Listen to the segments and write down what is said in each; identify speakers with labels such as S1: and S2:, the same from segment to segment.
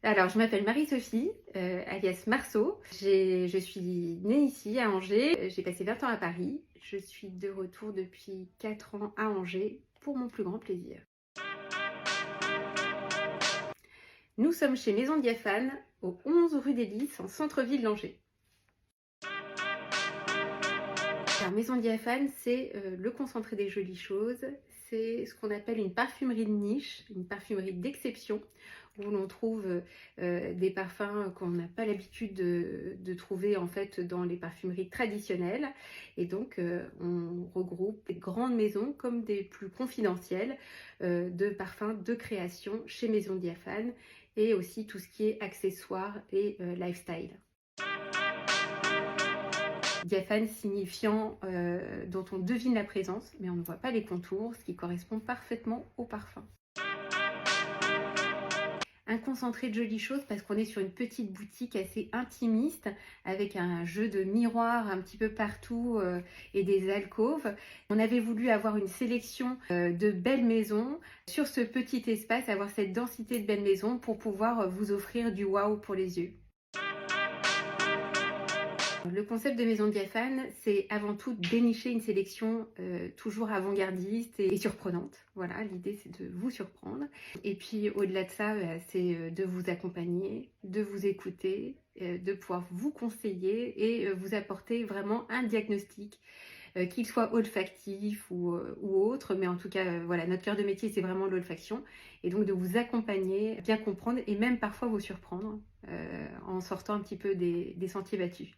S1: Alors, je m'appelle Marie-Sophie, alias Marceau. Je suis née ici, à Angers. J'ai passé 20 ans à Paris. Je suis de retour depuis 4 ans à Angers pour mon plus grand plaisir. Nous sommes chez Maison Diaphane, au 11 rue des Lys, en centre-ville d'Angers. Alors, Maison Diaphane, c'est le concentré des jolies choses. C'est ce qu'on appelle une parfumerie de niche, une parfumerie d'exception, où l'on trouve des parfums qu'on n'a pas l'habitude de trouver en fait dans les parfumeries traditionnelles. Et donc, on regroupe des grandes maisons comme des plus confidentielles de parfums de création chez Maison Diaphane, et aussi tout ce qui est accessoires et lifestyle. Diaphane signifiant dont on devine la présence, mais on ne voit pas les contours, ce qui correspond parfaitement au parfum. Un concentré de jolies choses parce qu'on est sur une petite boutique assez intimiste avec un jeu de miroirs un petit peu partout et des alcôves. On avait voulu avoir une sélection de belles maisons sur ce petit espace, avoir cette densité de belles maisons pour pouvoir vous offrir du waouh pour les yeux. Le concept de Maison Diaphane, c'est avant tout dénicher une sélection toujours avant-gardiste et surprenante. Voilà, l'idée c'est de vous surprendre. Et puis au-delà de ça, c'est de vous accompagner, de vous écouter, de pouvoir vous conseiller et vous apporter vraiment un diagnostic, qu'il soit olfactif ou autre. Mais en tout cas, voilà, notre cœur de métier, c'est vraiment l'olfaction. Et donc de vous accompagner, bien comprendre et même parfois vous surprendre en sortant un petit peu des sentiers battus.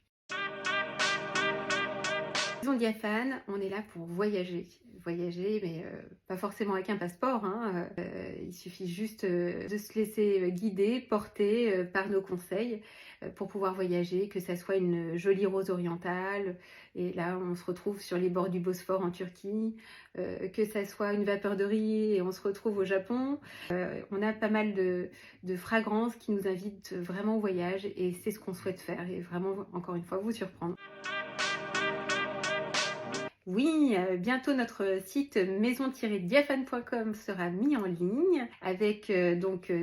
S1: Maison Diaphane, on est là pour voyager. Voyager, mais pas forcément avec un passeport, hein. Il suffit juste de se laisser guider, porter par nos conseils pour pouvoir voyager, que ça soit une jolie rose orientale, et là on se retrouve sur les bords du Bosphore en Turquie, que ça soit une vapeur de riz et on se retrouve au Japon. On a pas mal de fragrances qui nous invitent vraiment au voyage et c'est ce qu'on souhaite faire et vraiment, encore une fois, vous surprendre. Oui, bientôt notre site maison-diaphane.com sera mis en ligne avec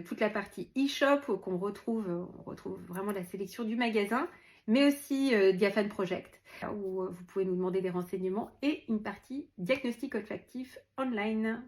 S1: toute la partie e-shop où on retrouve vraiment la sélection du magasin, mais aussi Diaphane Project où vous pouvez nous demander des renseignements et une partie diagnostic olfactif online.